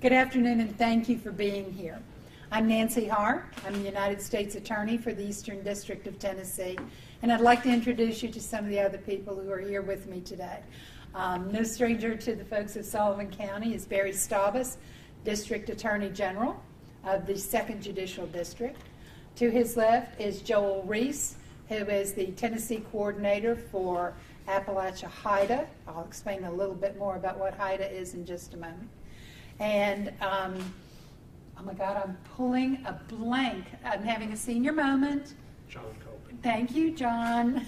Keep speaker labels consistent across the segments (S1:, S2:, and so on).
S1: Good afternoon, and thank you for being here. I'm Nancy Hart. I'm the United States Attorney for the Eastern District of Tennessee, and I'd like to introduce you to some of the other people who are here with me today. No stranger to the folks of Sullivan County is Barry Starbursts, District Attorney General of the 2nd Judicial District. To his left is Joel Reese, who is the Tennessee Coordinator for Appalachia Haida. I'll explain a little bit more about what Haida is in just a moment. And, oh my God, I'm pulling a blank. I'm having a senior moment.
S2: John Co.
S1: Thank you, John,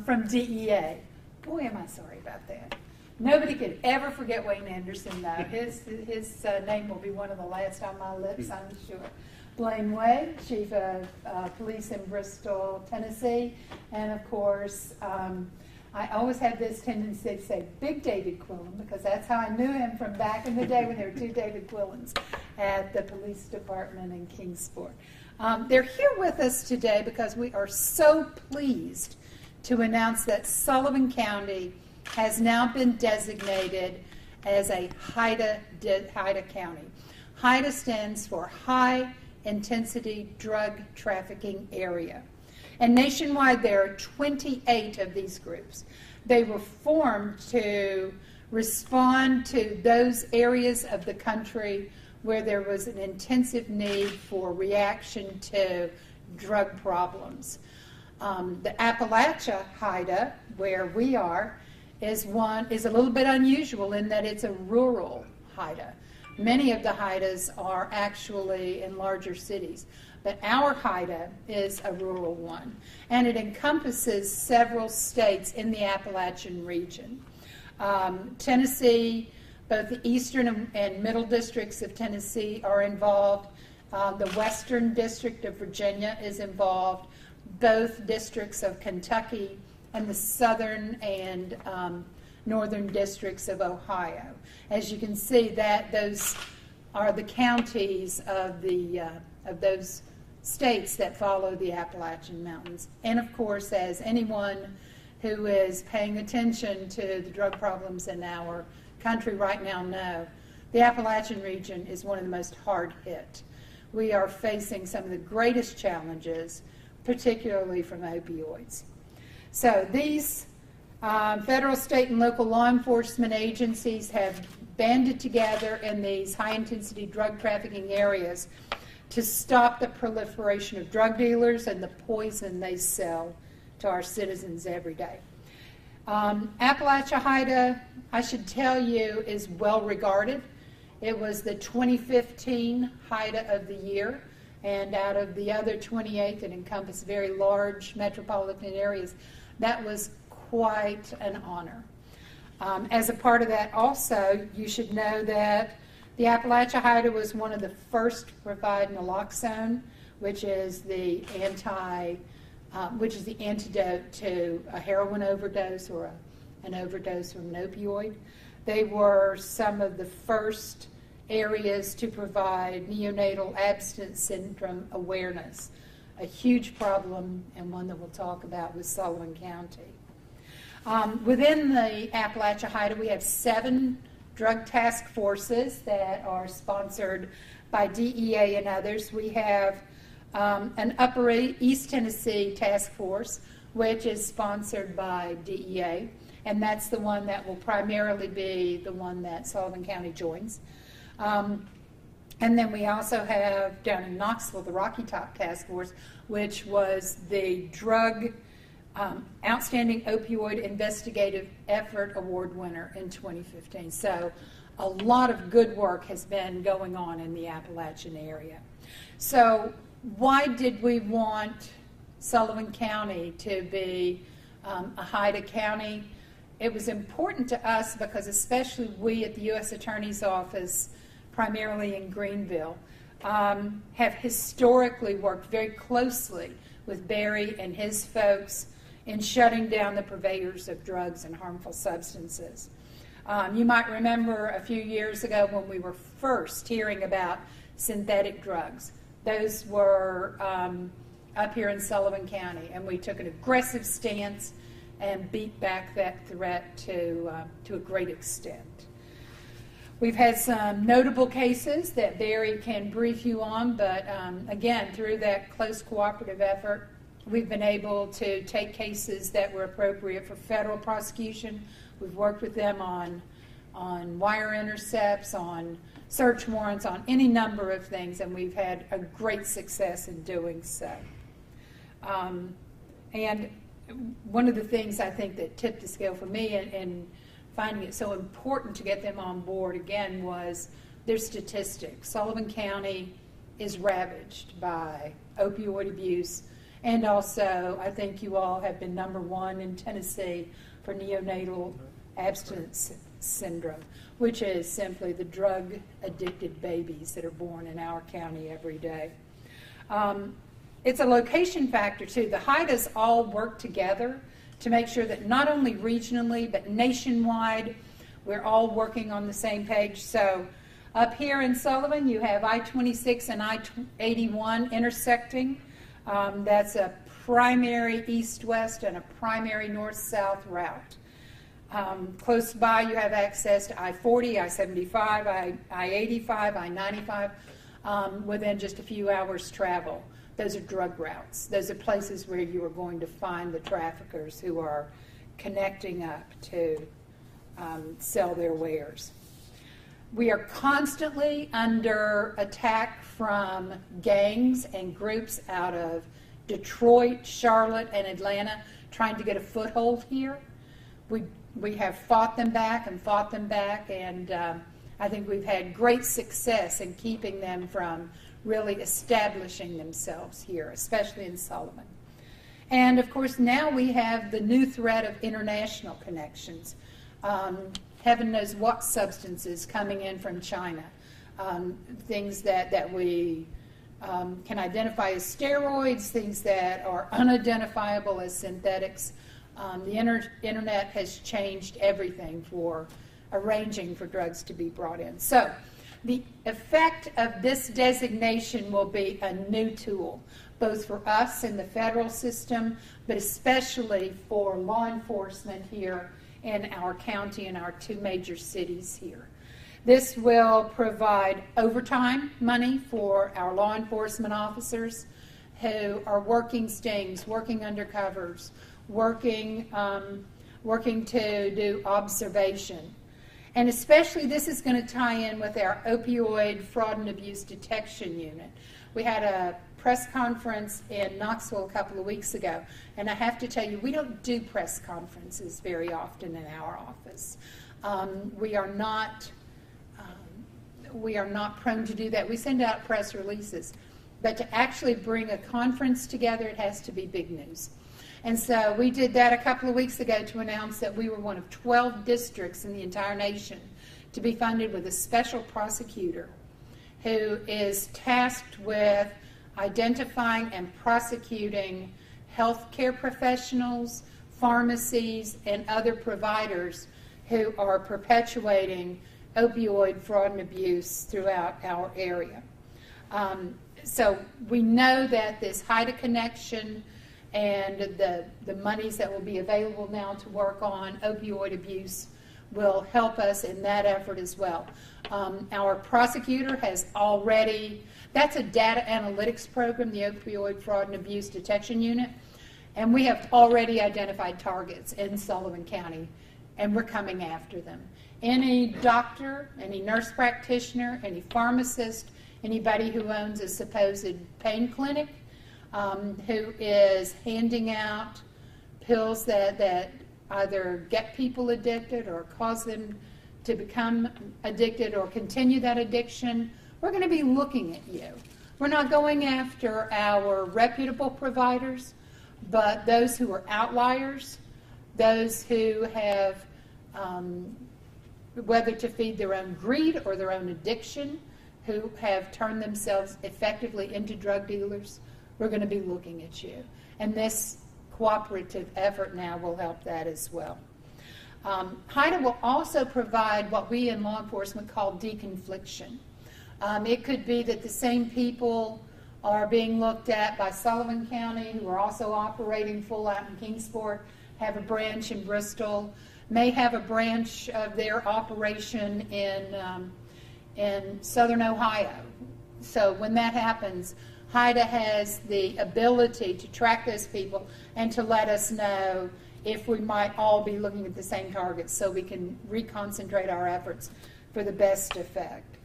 S1: from DEA. Boy, am I sorry about that. Nobody could ever forget Wayne Anderson, though. His name will be one of the last on my lips, I'm sure. Blaine Wade, Chief of Police in Bristol, Tennessee. And, of course, I always have this tendency to say Big David Quillen because that's how I knew him from back in the day when there were two David Quillens at the police department in Kingsport. They're here with us today because we are so pleased to announce that Sullivan County has now been designated as a Haida County. Haida stands for High Intensity Drug Trafficking Area. And nationwide, there are 28 of these groups. They were formed to respond to those areas of the country where there was an intensive need for reaction to drug problems. The Appalachia Haida, where we are, is a little bit unusual in that it's a rural Haida. Many of the Haidas are actually in larger cities. But our Haida is a rural one, and it encompasses several states in the Appalachian region. Tennessee, both the eastern and middle districts of Tennessee are involved. The western district of Virginia is involved. Both districts of Kentucky and the southern and northern districts of Ohio. As you can see, those are the counties of those states that follow the Appalachian Mountains. And of course, as anyone who is paying attention to the drug problems in our country right now know, the Appalachian region is one of the most hard hit. We are facing some of the greatest challenges, particularly from opioids. So these federal, state, and local law enforcement agencies have banded together in these high-intensity drug trafficking areas to stop the proliferation of drug dealers and the poison they sell to our citizens every day. Appalachia Haida, I should tell you, is well regarded. It was the 2015 Haida of the Year, and out of the other 28 that encompass very large metropolitan areas, that was quite an honor. As a part of that also, you should know that the Appalachia Haida was one of the first to provide naloxone, which is the antidote to a heroin overdose or an overdose from an opioid. They were some of the first areas to provide neonatal abstinence syndrome awareness, a huge problem and one that we'll talk about with Sullivan County. Within the Appalachia Haida, we have 7 drug task forces that are sponsored by DEA and others. We have an Upper East Tennessee task force, which is sponsored by DEA, and that's the one that will primarily be the one that Sullivan County joins. And then we also have down in Knoxville the Rocky Top Task Force, which was the drug Outstanding Opioid Investigative Effort Award winner in 2015. So a lot of good work has been going on in the Appalachian area. So why did we want Sullivan County to be a Haida county? It was important to us because especially we at the U.S. Attorney's Office, primarily in Greenville, have historically worked very closely with Barry and his folks in shutting down the purveyors of drugs and harmful substances. You might remember a few years ago when we were first hearing about synthetic drugs. Those were up here in Sullivan County, and we took an aggressive stance and beat back that threat to a great extent. We've had some notable cases that Barry can brief you on, but again, through that close cooperative effort, we've been able to take cases that were appropriate for federal prosecution. We've worked with them on wire intercepts, on search warrants, on any number of things, and we've had a great success in doing so. And one of the things I think that tipped the scale for me in finding it so important to get them on board again was their statistics. Sullivan County is ravaged by opioid abuse, and also I think you all have been #1 in Tennessee for neonatal abstinence syndrome, which is simply the drug-addicted babies that are born in our county every day. It's a location factor, too. The Haidas all work together to make sure that not only regionally, but nationwide, we're all working on the same page. So up here in Sullivan, you have I-26 and I-81 intersecting. That's a primary east-west and a primary north-south route. Close by, you have access to I-40, I-75, I-85, I-95 within just a few hours' travel. Those are drug routes. Those are places where you are going to find the traffickers who are connecting up to sell their wares. We are constantly under attack from gangs and groups out of Detroit, Charlotte, and Atlanta trying to get a foothold here. We have fought them back, and I think we've had great success in keeping them from really establishing themselves here, especially in Sullivan. And of course, now we have the new threat of international connections. Heaven knows what substances coming in from China. Things that we can identify as steroids, things that are unidentifiable as synthetics. The internet has changed everything for arranging for drugs to be brought in. So the effect of this designation will be a new tool, both for us in the federal system, but especially for law enforcement here in our county and our two major cities here. This will provide overtime money for our law enforcement officers who are working stings, working undercovers, working to do observation. And especially this is going to tie in with our opioid fraud and abuse detection unit. We had a press conference in Knoxville a couple of weeks ago, and I have to tell you, we don't do press conferences very often in our office. We are not prone to do that. We send out press releases, but to actually bring a conference together, it has to be big news. And so we did that a couple of weeks ago to announce that we were one of 12 districts in the entire nation to be funded with a special prosecutor who is tasked with identifying and prosecuting healthcare professionals, pharmacies, and other providers who are perpetuating opioid fraud and abuse throughout our area. So we know that this Haida connection and the monies that will be available now to work on opioid abuse will help us in that effort as well. Our prosecutor has already, that's a data analytics program, the Opioid Fraud and Abuse Detection Unit, and we have already identified targets in Sullivan County, and we're coming after them. Any doctor, any nurse practitioner, any pharmacist, anybody who owns a supposed pain clinic, who is handing out pills that either get people addicted or cause them to become addicted or continue that addiction, we're going to be looking at you. We're not going after our reputable providers, but those who are outliers, those who have, whether to feed their own greed or their own addiction, who have turned themselves effectively into drug dealers, we're going to be looking at you. And this cooperative effort now will help that as well. Haida will also provide what we in law enforcement call deconfliction. It could be that the same people are being looked at by Sullivan County, who are also operating full out in Kingsport, have a branch in Bristol, may have a branch of their operation in in southern Ohio. So when that happens, Haida has the ability to track those people and to let us know if we might all be looking at the same targets so we can reconcentrate our efforts for the best effect.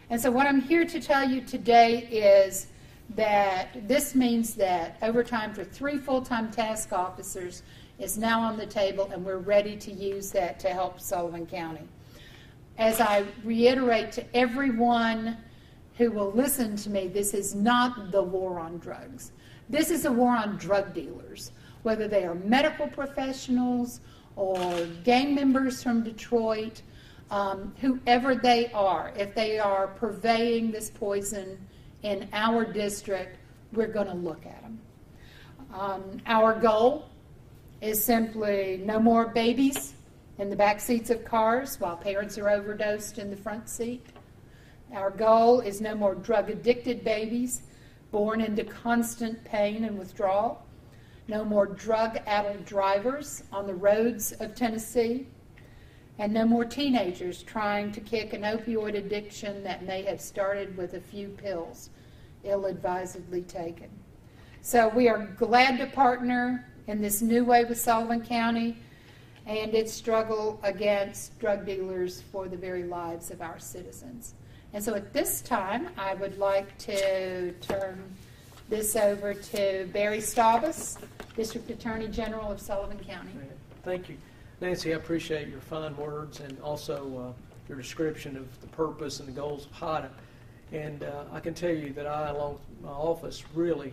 S1: And so what I'm here to tell you today is that this means that overtime for 3 full-time task officers is now on the table, and we're ready to use that to help Sullivan County. As I reiterate to everyone who will listen to me, this is not the war on drugs. This is a war on drug dealers, whether they are medical professionals or gang members from Detroit, whoever they are. If they are purveying this poison in our district, we're going to look at them. Our goal is simply no more babies in the back seats of cars while parents are overdosed in the front seat. Our goal is no more drug-addicted babies born into constant pain and withdrawal. No more drug-addled drivers on the roads of Tennessee. And no more teenagers trying to kick an opioid addiction that may have started with a few pills ill-advisedly taken. So we are glad to partner in this new way with Sullivan County and its struggle against drug dealers for the very lives of our citizens. And so at this time, I would like to turn this over to Barry Starbursts, District Attorney General of Sullivan County.
S2: Thank you. Nancy, I appreciate your fine words and also your description of the purpose and the goals of Haida. And I can tell you that I, along with my office, really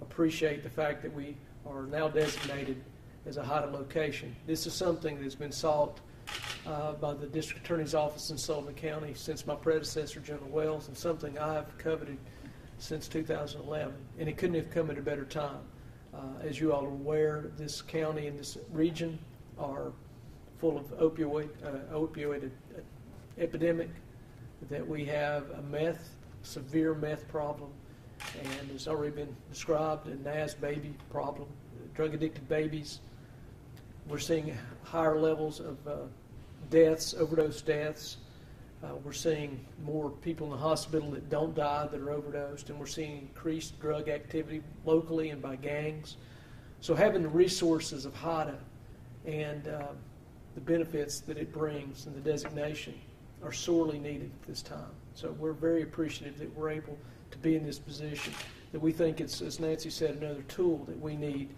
S2: appreciate the fact that we are now designated as a Haida location. This is something that's been sought by the District Attorney's Office in Sullivan County since my predecessor, General Wells, and something I've coveted since 2011. And it couldn't have come at a better time. As you all are aware, this county and this region are full of opioid epidemic, that we have a severe meth problem, and it's already been described, a NAS baby problem, drug-addicted babies. We're seeing higher levels of deaths, overdose deaths. We're seeing more people in the hospital that don't die that are overdosed, and we're seeing increased drug activity locally and by gangs. So having the resources of Haida and the benefits that it brings and the designation are sorely needed at this time. So we're very appreciative that we're able to be in this position, that we think it's, as Nancy said, another tool that we need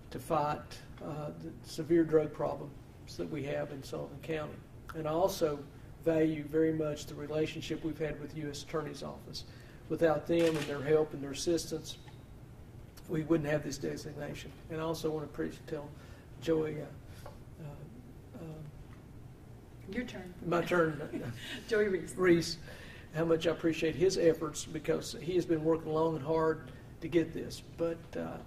S2: to fight the severe drug problems that we have in Sullivan County. And I also value very much the relationship we've had with the U.S. Attorney's Office. Without them and their help and their assistance, we wouldn't have this designation. And I also want to tell Joey,
S1: your turn.
S2: My turn.
S1: Joey Reese.
S2: Reese, how much I appreciate his efforts, because he has been working long and hard to get this. But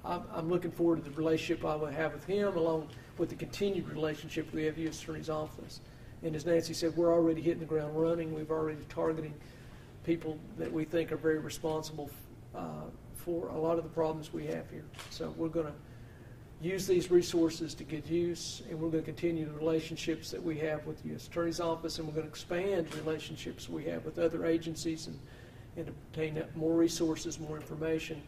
S2: I'm looking forward to the relationship I will have with him, along with the continued relationship we have with the U.S. Attorney's Office. And as Nancy said, we're already hitting the ground running. We've already targeting people that we think are very responsible for a lot of the problems we have here. So we're going to use these resources to good use, and we're going to continue the relationships that we have with the U.S. Attorney's Office, and we're going to expand relationships we have with other agencies and obtain more resources, more information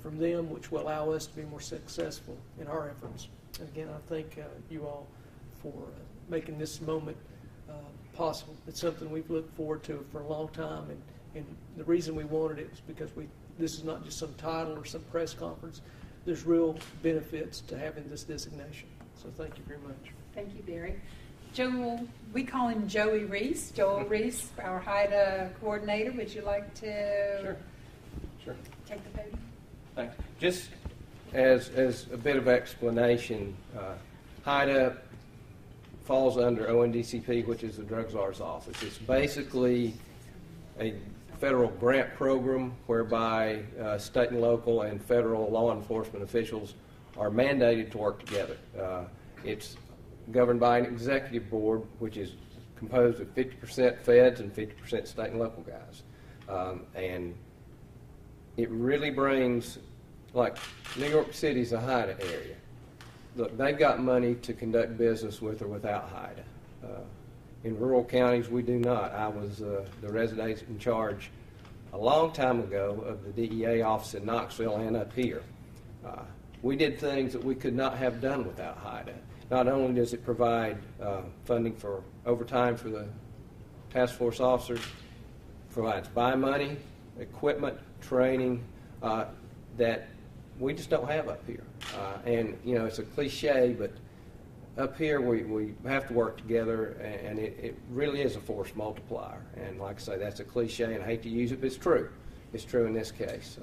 S2: from them, which will allow us to be more successful in our efforts. And again, I thank you all for making this moment possible. It's something we've looked forward to for a long time, and the reason we wanted it was because this is not just some title or some press conference. There's real benefits to having this designation. So thank you very much.
S1: Thank you, Barry. Joel, we call him Joey Reese. Joel Reese, our Haida coordinator. Would you like to take the podium?
S3: Thanks. Just as a bit of explanation, Haida falls under ONDCP, which is the Drug Czar's office. It's basically a federal grant program whereby state and local and federal law enforcement officials are mandated to work together. It's governed by an executive board, which is composed of 50% feds and 50% state and local guys. And it really brings, like New York City's a Haida area. Look, they've got money to conduct business with or without Haida. In rural counties, we do not. I was the resident in charge a long time ago of the DEA office in Knoxville and up here. We did things that we could not have done without Haida. Not only does it provide funding for overtime for the task force officers, provides buy money, equipment, training that we just don't have up here. And, you know, it's a cliche, but up here we have to work together, and it really is a force multiplier. And like I say, that's a cliche, and I hate to use it, but it's true. It's true in this case.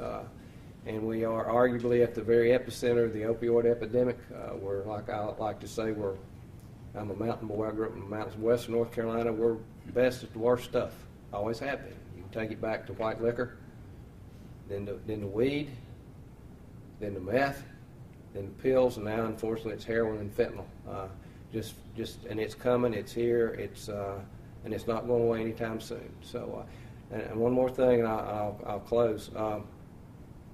S3: And we are arguably at the very epicenter of the opioid epidemic. We're, like I like to say, I'm a mountain boy. I grew up in the mountains of western North Carolina. We're best at the worst stuff. Always have been. You can take it back to white liquor, then the weed, then the meth, then the pills, and now unfortunately it's heroin and fentanyl. And it's coming. It's here. And it's not going away anytime soon. So, and one more thing, and I'll close.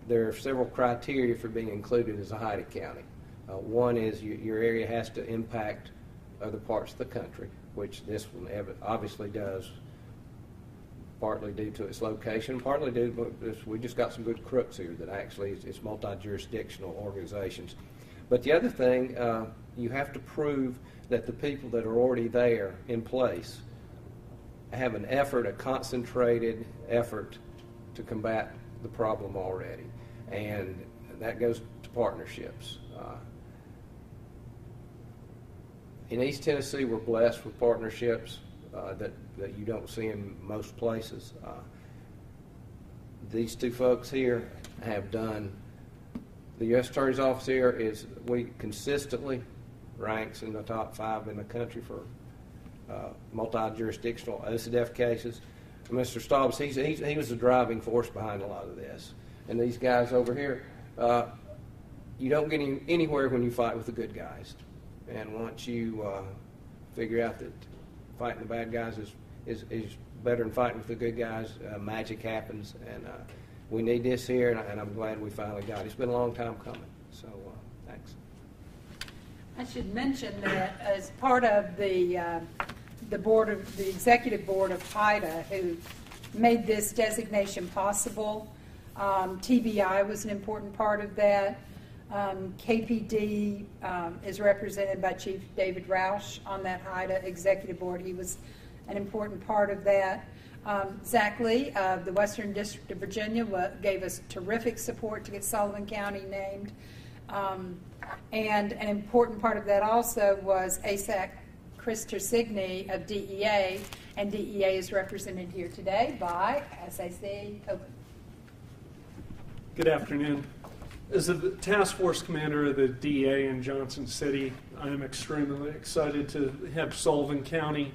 S3: There are several criteria for being included as a Haida county. One is your area has to impact other parts of the country, which this one obviously does, partly due to its location, partly due to we just got some good crooks here that actually it's multi-jurisdictional organizations. But the other thing, you have to prove that the people that are already there in place have an effort, a concentrated effort to combat the problem already, and that goes to partnerships. In East Tennessee, we're blessed with partnerships that you don't see in most places. These two folks here have done. The U.S. Attorney's Office here we consistently ranks in the top 5 in the country for multi-jurisdictional OCDF cases. Mr. Starbursts, he was the driving force behind a lot of this. And these guys over here, you don't get anywhere when you fight with the good guys. And once you figure out that fighting the bad guys is better than fighting with the good guys, magic happens. And we need this here, and I'm glad we finally got it. It's been a long time coming. So thanks.
S1: I should mention that as part of the executive board of Haida, who made this designation possible, TBI was an important part of that. KPD is represented by Chief David Roush on that Haida executive board. He was an important part of that. Zach Lee of the Western District of Virginia gave us terrific support to get Sullivan County named. And an important part of that also was ASAC Krista Signy of DEA, and DEA is represented here today by SAC Open.
S4: Good afternoon. As the task force commander of the DEA in Johnson City, I am extremely excited to have Sullivan County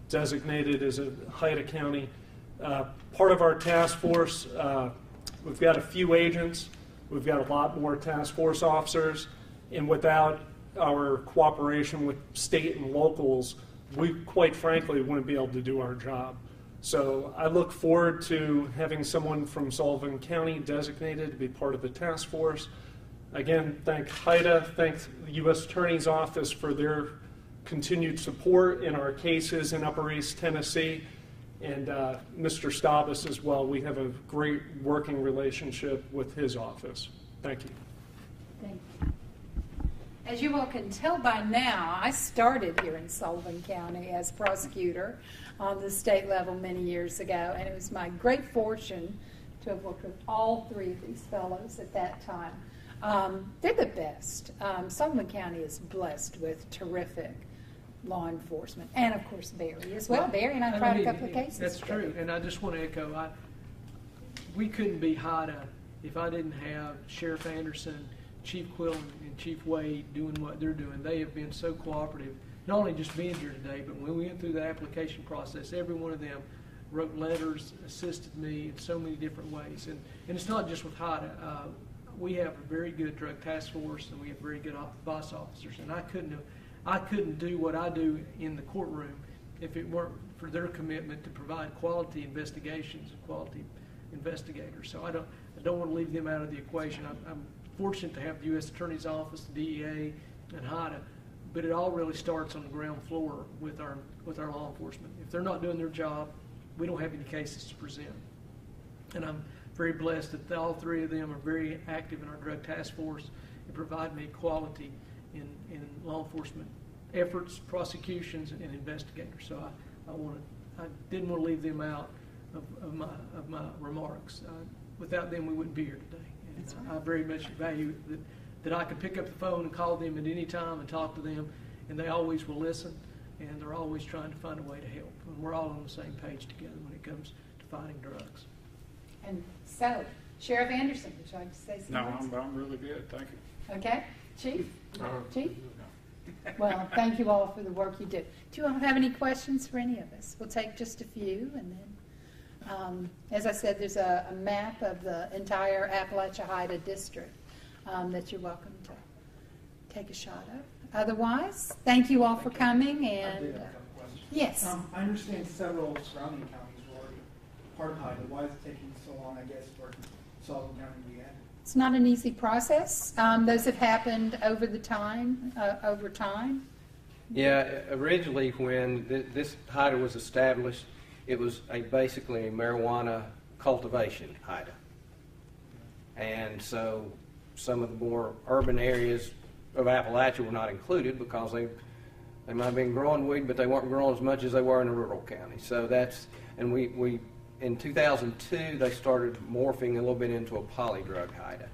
S4: designated as a Haida county. Part of our task force, we've got a few agents, we've got a lot more task force officers, and without our cooperation with state and locals, we quite frankly wouldn't be able to do our job. So I look forward to having someone from Sullivan County designated to be part of the task force. Again, thank Haida, thank the U.S. Attorney's Office for their continued support in our cases in Upper East Tennessee, and Mr. Starbursts as well. We have a great working relationship with his office. Thank you.
S1: Thank you. As you all can tell by now, I started here in Sullivan County as prosecutor on the state level many years ago, and it was my great fortune to have worked with all 3 of these fellows at that time. They're the best. Sullivan County is blessed with terrific law enforcement, and of course Barry as well. Barry and I tried a couple of cases.
S2: That's true, and I just want to echo, we couldn't be Haida if I didn't have Sheriff Anderson, Chief Quillen, and Chief Wade doing what they're doing. They have been so cooperative, not only just being here today, but when we went through the application process, every one of them wrote letters, assisted me in so many different ways. And it's not just with Haida. We have a very good drug task force, and we have very good vice officers. And I couldn't do what I do in the courtroom if it weren't for their commitment to provide quality investigations and quality investigators. So I don't want to leave them out of the equation. I'm fortunate to have the U.S. Attorney's Office, the DEA, and Haida, But it all really starts on the ground floor with our law enforcement. If they're not doing their job, we don't have any cases to present. And I'm very blessed that all three of them are very active in our drug task force and provide me quality in law enforcement efforts, prosecutions, and investigators. So I didn't want to leave them out of my remarks. Without them, we wouldn't be here today. And I very much value that I could pick up the phone and call them at any time and talk to them, and they always will listen, and they're always trying to find a way to help. And we're all on the same page together when it comes to fighting drugs.
S1: And so, Sheriff Anderson, would you like to say something?
S5: No, I'm really good. Thank you.
S1: Okay. Chief? Chief? Well, thank you all for the work you do. Do you all have any questions for any of us? We'll take just a few, and then, as I said, there's a map of the entire Appalachia-Haida district that you're welcome to take a shot of. Otherwise, thank you all for coming. And
S6: I did have a couple questions.
S1: Yes.
S6: I understand several surrounding counties were already part of Haida. Why is it taking so long, I guess, for Sullivan County to be added?
S1: It's not an easy process. Those have happened over time.
S3: Yeah, originally when this Haida was established, it was basically a marijuana cultivation Haida. And so some of the more urban areas of Appalachia were not included because they might have been growing weed, but they weren't growing as much as they were in the rural counties. So and we in 2002, they started morphing a little bit into a polydrug Haida.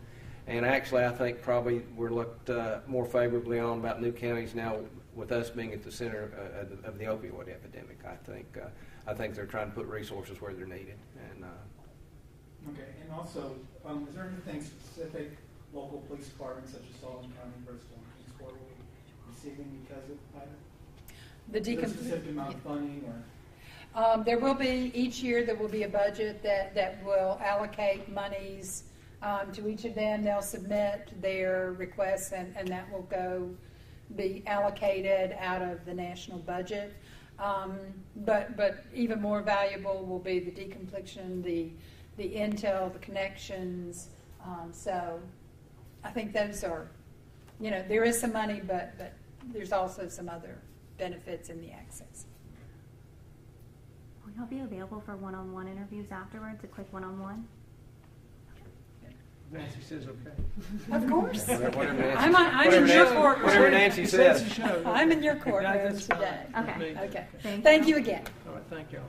S3: And actually, I think probably we're looked more favorably on about new counties now with us being at the center of the opioid epidemic. I think they're trying to put resources where they're needed. And
S6: okay, and also, is there anything specific local police departments such as Sullivan County, Bristol, and Kingsport will be receiving because of Haida?
S1: The
S6: Is there a specific amount of funding or?
S1: There will be, each year there will be a budget that will allocate monies to each of them. They'll submit their requests and that will be allocated out of the national budget. But even more valuable will be the deconfliction, the intel, the connections. So I think those are, there is some money, but there's also some other benefits in the access.
S7: Will y'all be available for one-on-one interviews afterwards, a quick one-on-one?
S2: Nancy says okay.
S1: Of course.
S3: whatever Nancy,
S1: I'm in your courtroom.
S3: whatever Nancy says.
S1: I'm in your courtroom
S2: That's fine.
S1: today.
S7: Okay.
S1: Okay.
S7: Thank
S1: Thank you again.
S2: All right, thank you all.